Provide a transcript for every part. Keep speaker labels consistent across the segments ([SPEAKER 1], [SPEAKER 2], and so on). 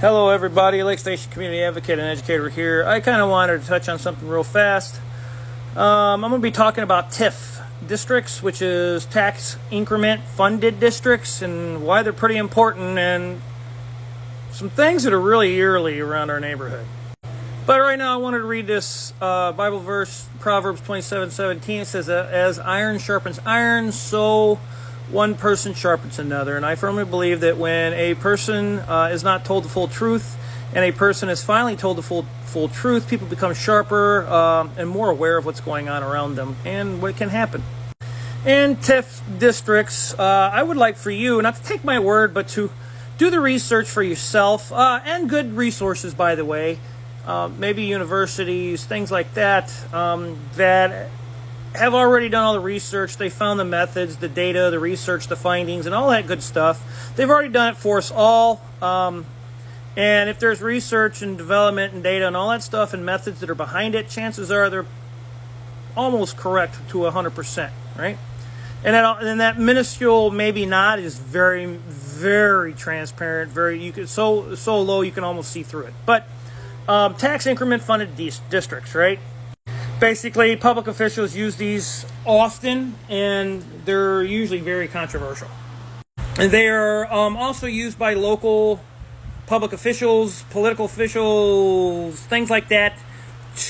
[SPEAKER 1] Hello everybody, Lake Station Community Advocate and Educator here. I kind of wanted to touch on something real fast. I'm going to be talking about TIF districts, which is tax increment funded districts, and why they're pretty important, and some things that are really eerily around our neighborhood. But right now I wanted to read this Bible verse, Proverbs 27:17. It says, as iron sharpens iron, so one person sharpens another. And I firmly believe that when a person is not told the full truth and a person is finally told the full truth, people become sharper and more aware of what's going on around them and what can happen. In TIF districts, I would like for you, not to take my word, but to do the research for yourself, and good resources, by the way, maybe universities, things like that, that have already done all the research. They found the methods, the data, the research, the findings, and all that good stuff. They've already done it for us all. And if there's research and development and data and all that stuff and methods that are behind it, chances are they're almost correct to 100%, right? And that minuscule maybe not is very, very transparent. So low you can almost see through it. But tax increment funded districts, right? Basically, public officials use these often, and they're usually very controversial. And they are also used by local public officials, political officials, things like that.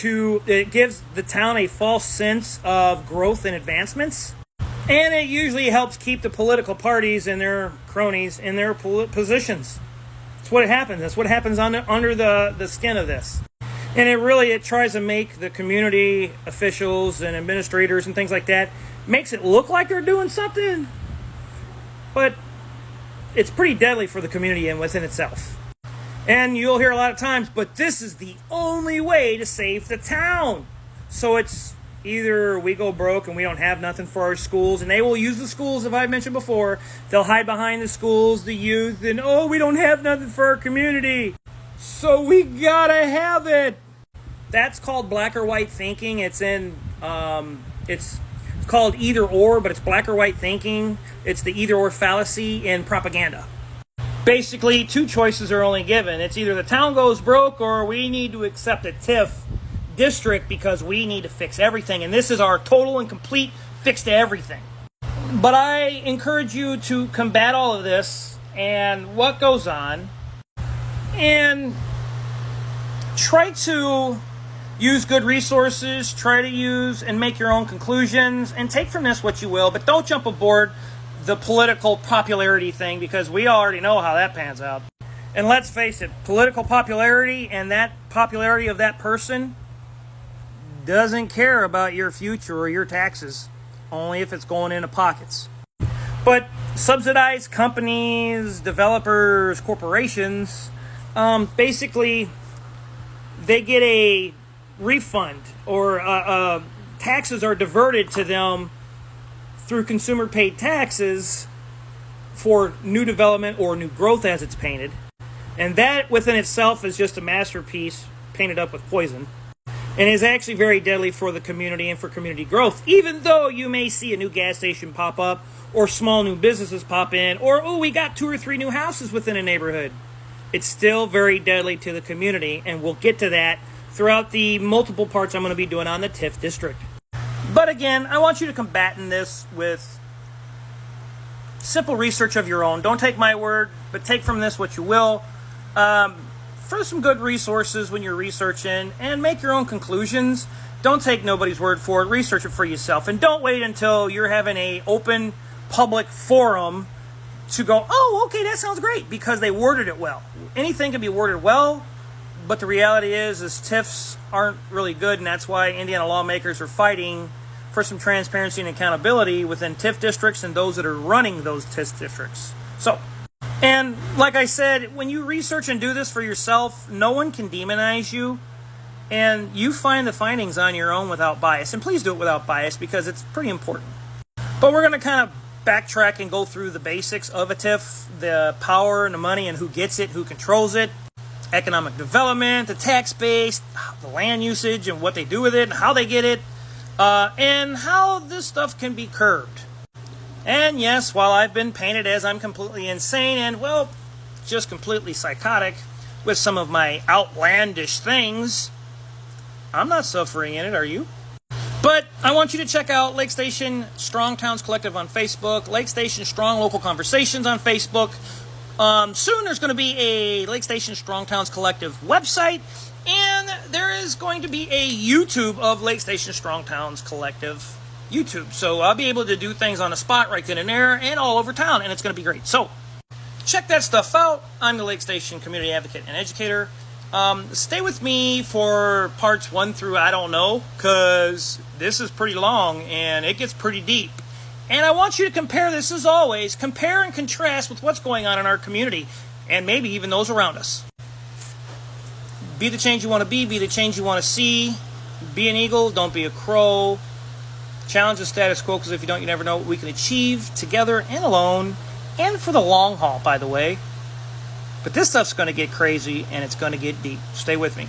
[SPEAKER 1] It gives the town a false sense of growth and advancements. And it usually helps keep the political parties and their cronies in their positions. That's what happens. That's what happens under the skin of this. And it tries to make the community officials and administrators and things like that, makes it look like they're doing something, but it's pretty deadly for the community and within itself. And you'll hear a lot of times, but this is the only way to save the town. So it's either we go broke and we don't have nothing for our schools, and they will use the schools, as I mentioned before. They'll hide behind the schools, the youth, and we don't have nothing for our community, so we gotta have it. That's called black or white thinking. It's called either or, but it's black or white thinking. It's the either or fallacy in propaganda. Basically, two choices are only given. It's either the town goes broke or we need to accept a TIF district because we need to fix everything. And this is our total and complete fix to everything. But I encourage you to combat all of this and what goes on and try to use good resources, try to use and make your own conclusions, and take from this what you will, but don't jump aboard the political popularity thing, because we already know how that pans out. And let's face it, political popularity and that popularity of that person doesn't care about your future or your taxes, only if it's going into pockets. But subsidized companies, developers, corporations, basically they get a refund, or taxes are diverted to them through consumer paid taxes for new development or new growth, as it's painted. And that within itself is just a masterpiece painted up with poison, and is actually very deadly for the community and for community growth. Even though you may see a new gas station pop up, or small new businesses pop in, or we got 2 or 3 new houses within a neighborhood, it's still very deadly to the community, and we'll get to that throughout the multiple parts I'm going to be doing on the TIF district. But again, I want you to combat this with simple research of your own. Don't take my word, but take from this what you will. For some good resources when you're researching, and make your own conclusions. Don't take nobody's word for it. Research it for yourself, and don't wait until you're having an open public forum to go, okay, that sounds great, because they worded it well. Anything can be worded well, but the reality is TIFs aren't really good, and that's why Indiana lawmakers are fighting for some transparency and accountability within TIF districts and those that are running those TIF districts. So, and like I said, when you research and do this for yourself, no one can demonize you, and you find the findings on your own without bias. And please do it without bias, because it's pretty important. But we're going to kind of backtrack and go through the basics of a TIF, the power and the money and who gets it, who controls it, economic development, the tax base, the land usage and what they do with it and how they get it, and how this stuff can be curbed. And yes, while I've been painted as I'm completely insane and, well, just completely psychotic, with some of my outlandish things. I'm not suffering in it, are you? But I want you to check out Lake Station Strong Towns Collective on Facebook, Lake Station Strong Local Conversations on Facebook. Soon there's going to be a Lake Station Strong Towns Collective website, and there is going to be a YouTube of Lake Station Strong Towns Collective YouTube. So I'll be able to do things on the spot right then and there and all over town, and it's going to be great. So check that stuff out. I'm the Lake Station Community Advocate and Educator. Stay with me for parts 1 through I don't know, because this is pretty long and it gets pretty deep. And I want you to compare this, as always, compare and contrast with what's going on in our community and maybe even those around us. Be the change you want to be the change you want to see. Be an eagle, don't be a crow. Challenge the status quo, because if you don't, you never know what we can achieve together and alone, and for the long haul, by the way. But this stuff's going to get crazy, and it's going to get deep. Stay with me.